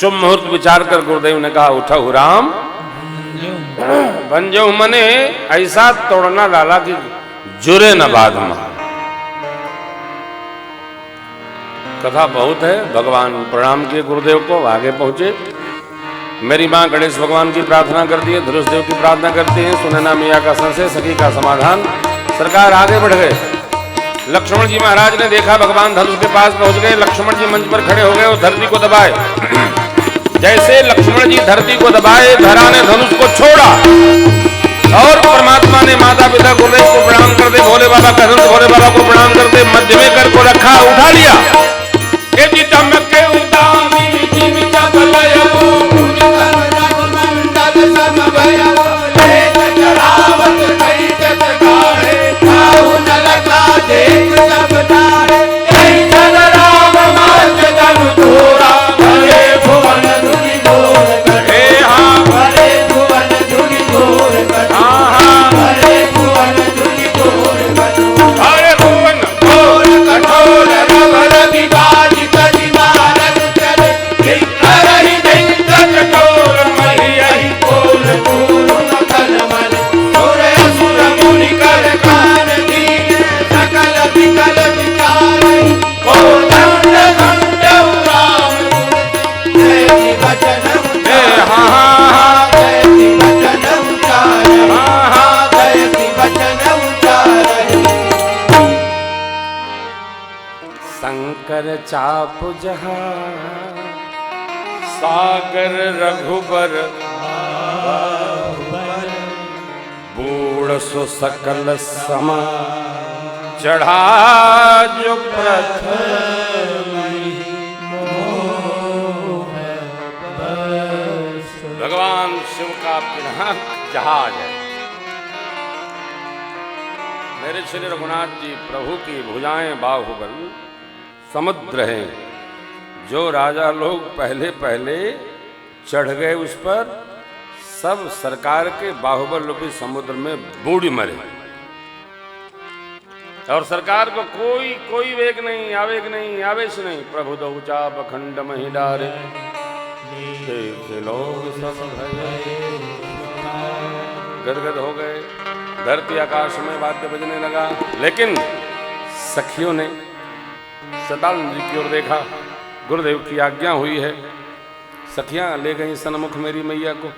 शुभ मुहूर्त विचार कर गुरुदेव ने कहा उठो राम बंजो मने ऐसा तोड़ना लाला कि जुरे न बाद में। कथा बहुत है। भगवान प्रणाम किए गुरुदेव को, आगे पहुंचे। मेरी माँ गणेश भगवान की प्रार्थना करती है, धनुषदेव की प्रार्थना करती है, सुनैना मैया का संशय, सखी का समाधान। सरकार आगे बढ़ गए। लक्ष्मण जी महाराज ने देखा भगवान धनुष के पास पहुंच गए। लक्ष्मण जी मंच पर खड़े हो गए और धरती को दबाए। जैसे लक्ष्मण जी धरती को दबाए, धरा ने धनुष को छोड़ा और परमात्मा ने माता पिता गुरुदेव को प्रणाम करते, भोले बाबा का धनुष भोले बाबा को प्रणाम करते मध्य में कर को रखा, उठा लिया। चाप जहा सागर रघुबर बूढ़ सो सकल समा चढ़ा जो प्रथम। भगवान शिव का पिनाक जहाज है। मेरे श्री रघुनाथ जी प्रभु की भुजाएं बाहुबल समुद्र है। जो राजा लोग पहले पहले चढ़ गए उस पर, सब सरकार के बाहुबल रूपी समुद्र में बूढ़ी मरे। और सरकार को कोई वेग नहीं, आवेग नहीं, आवेश नहीं। प्रभु दो चाप अखंड मही डारे, लोग सब गदगद हो गए। धरती आकाश में वाद्य बजने लगा। लेकिन सखियों ने सदानंद जी की ओर देखा। गुरुदेव की आज्ञा हुई है। सखियां ले गई सन्मुख मेरी मैया को।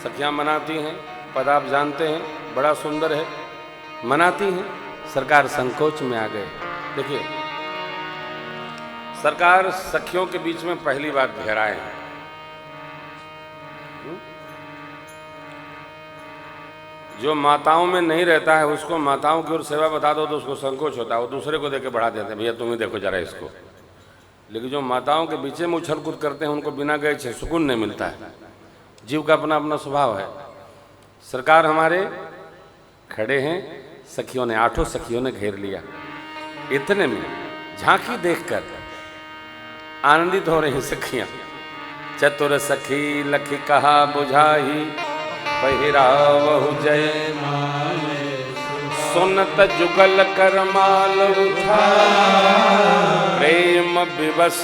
सखियां मनाती हैं, पद आप जानते हैं, बड़ा सुंदर है। मनाती हैं। सरकार संकोच में आ गए। देखिए, सरकार सखियों के बीच में पहली बार घेराए हैं। जो माताओं में नहीं रहता है उसको माताओं की ओर सेवा बता दो तो उसको संकोच होता है, वो दूसरे को देके बढ़ा देते हैं, भैया तुम ही देखो जरा इसको। लेकिन जो माताओं के बीच में उछल कूद करते हैं उनको बिना गए सुकून नहीं मिलता है। जीव का अपना अपना स्वभाव है। सरकार हमारे खड़े हैं। सखियों ने, 8 सखियों ने घेर लिया। इतने में झांकी देखकर आनंदित हो रही सखियां। चतुर सखी लखी कहा बुझाही, पहिरावहु जय सुनत जुगल कर माल उठा, प्रेम विवश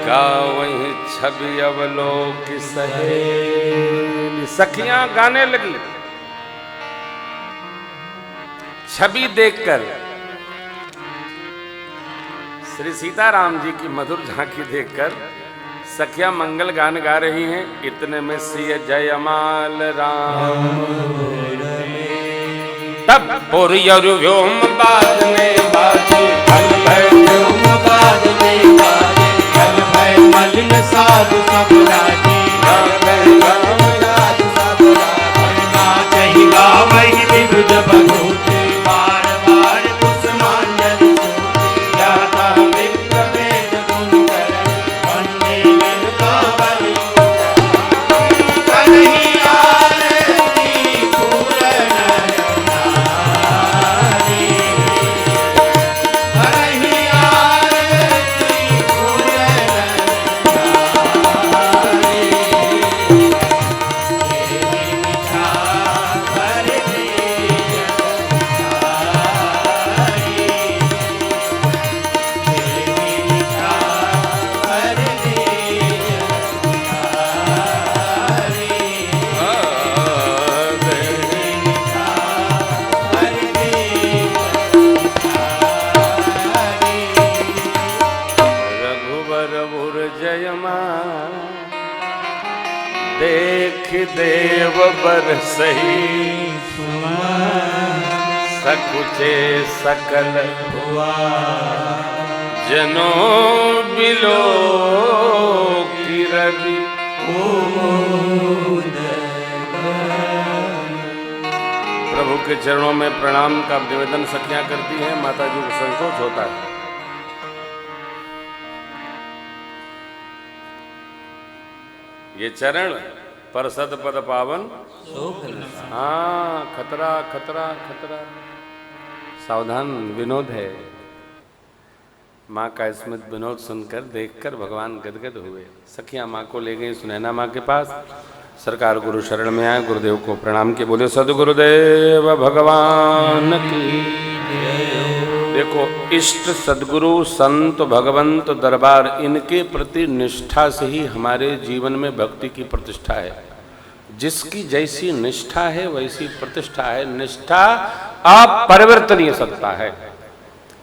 गावहीं छवि अवलोक सहेली। सखियां गाने लगी। छवि देखकर श्री सीताराम जी की मधुर झांकी देखकर सखिया मंगल गान गा रही हैं। इतने में सिय जयमाल राम, तब पुरियर व्योम बाजने बाजे, फल भय व्योम बाजने बाजे, फल भय मलिन साधु सब राजी, साधु सब राजी, नाचहि गावहि विविध भगोते, बार बार कुसुमांजलि सोते, जाता विप्र वेद गुण करण, वंदे नीलकावली कन्हैया आरती पूर्ण नारी। कि देव बरसहि सकुचे सकल हुआ जनों बिलो की रवि प्रभु के चरणों में प्रणाम का निवेदन सखियां करती हैं। माता जी को संकोच होता है। ये चरण पर सद पद पावन, हाँ खतरा खतरा खतरा, सावधान विनोद है। माँ का स्मित विनोद सुनकर देखकर भगवान गदगद हुए। सखियां माँ को ले गई सुनैना माँ के पास। सरकार गुरु शरण में आए, गुरुदेव को प्रणाम किए, बोले सदगुरुदेव भगवान की। देखो इष्ट सदगुरु संत भगवंत दरबार, इनके प्रति निष्ठा से ही हमारे जीवन में भक्ति की प्रतिष्ठा है। जिसकी जैसी निष्ठा है वैसी प्रतिष्ठा है। निष्ठा अपरिवर्तनीय सत्ता है,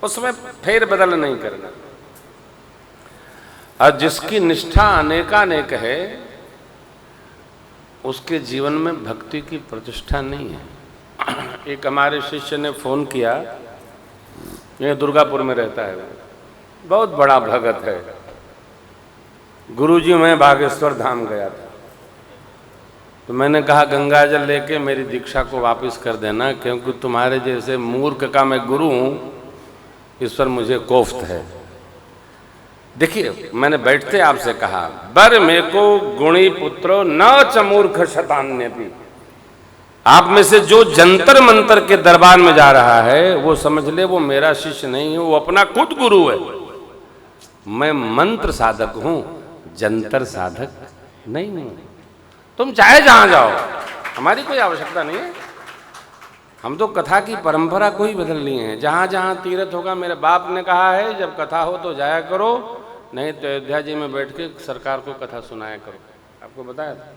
उसमें फेर बदल नहीं करना। और जिसकी निष्ठा अनेकानेक है उसके जीवन में भक्ति की प्रतिष्ठा नहीं है। एक हमारे शिष्य ने फोन किया, ये दुर्गापुर में रहता है, बहुत बड़ा भगत है। गुरुजी मैं बागेश्वर धाम गया था, तो मैंने कहा गंगा जल लेके मेरी दीक्षा को वापस कर देना, क्योंकि तुम्हारे जैसे मूर्ख का मैं गुरु हूं, इस पर मुझे कोफ्त है। देखिए मैंने बैठते आपसे कहा, बर में को गुणी पुत्रो न च मूर्ख शतान्य भी। आप में से जो जंतर मंतर के दरबार में जा रहा है वो समझ ले वो मेरा शिष्य नहीं है, वो अपना खुद गुरु है। मैं मंत्र साधक हूं, जंतर साधक नहीं हूं। तुम चाहे जहां जाओ, हमारी कोई आवश्यकता नहीं है। हम तो कथा की परंपरा को ही बदल लिए हैं। जहां जहां तीर्थ होगा, मेरे बाप ने कहा है जब कथा हो तो जाया करो, नहीं तो अयोध्या जी में बैठ के सरकार को कथा सुनाया करो। आपको बताया था,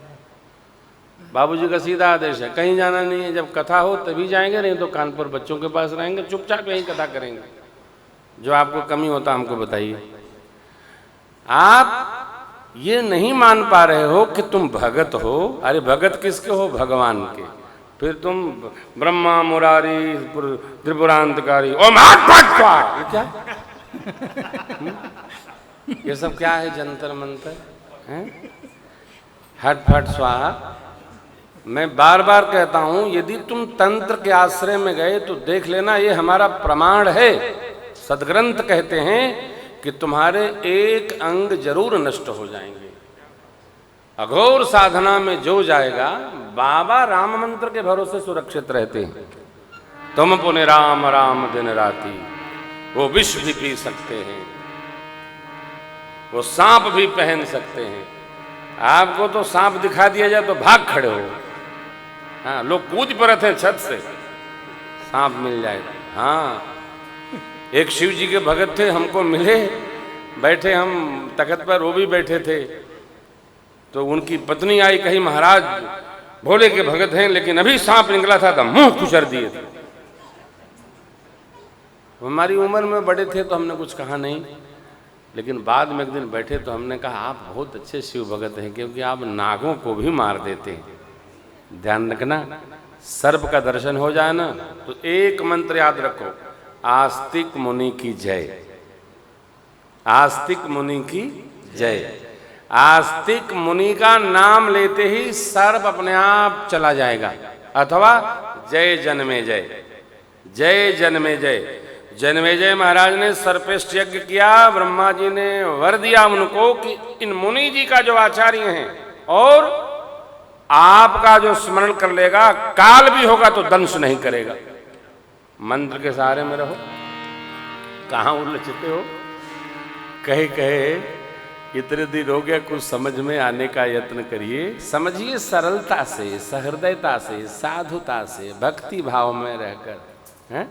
बाबूजी का सीधा आदेश है, कहीं जाना नहीं है। जब कथा हो तभी जाएंगे, नहीं तो कानपुर बच्चों के पास रहेंगे, चुपचाप यहीं कथा करेंगे। जो आपको कमी होता हमको बताइए। आप ये नहीं मान पा रहे हो कि तुम भगत हो। अरे भगत किसके हो? भगवान के। फिर तुम ब्रह्मा मुरारी त्रिपुरांतकारी ओम ये क्या? ये सब क्या है? जंतर मंतर है, हट फट स्वाहा। मैं बार बार कहता हूं, यदि तुम तंत्र के आश्रय में गए तो देख लेना, ये हमारा प्रमाण है। सदग्रंथ कहते हैं कि तुम्हारे एक अंग जरूर नष्ट हो जाएंगे। अघोर साधना में जो जाएगा, बाबा राम मंत्र के भरोसे सुरक्षित रहते हैं। तुम पुण्य राम राम दिन राती, वो विष भी पी सकते हैं, वो सांप भी पहन सकते हैं। आपको तो सांप दिखा दिया जाए तो भाग खड़े हो। हाँ, लोग कूद पड़े थे छत से, सांप मिल जाएगा। हाँ, एक शिव जी के भगत थे, हमको मिले, बैठे हम तख्त पर, वो भी बैठे थे। तो उनकी पत्नी आई, कही महाराज भोले के भगत हैं, लेकिन अभी सांप निकला था तो मुंह कुचर दिए थे। हमारी उम्र में बड़े थे तो हमने कुछ कहा नहीं, लेकिन बाद में एक दिन बैठे तो हमने कहा आप बहुत अच्छे शिव भगत हैं, क्योंकि आप नागों को भी मार देते हैं। ध्यान रखना, सर्प का दर्शन हो जाए ना तो एक मंत्र याद रखो, आस्तिक मुनि की जय। आस्तिक मुनि की जय। आस्तिक मुनि का नाम लेते ही सर्प अपने आप चला जाएगा। अथवा जय जन्मे जय, जय जन्मे जय। जन्मेजय महाराज ने सर्पेष्ट यज्ञ किया, ब्रह्मा जी ने वर दिया उनको कि इन मुनि जी का जो आचार्य हैं और आपका जो स्मरण कर लेगा, काल भी होगा तो दंश नहीं करेगा। मंत्र के सहारे में रहो, कहाँ उलझते हो। कहे कहे इतने दिन हो गया, कुछ समझ में आने का यत्न करिए। समझिए सरलता से, सहृदयता से, साधुता से, भक्ति भाव में रहकर, हैं?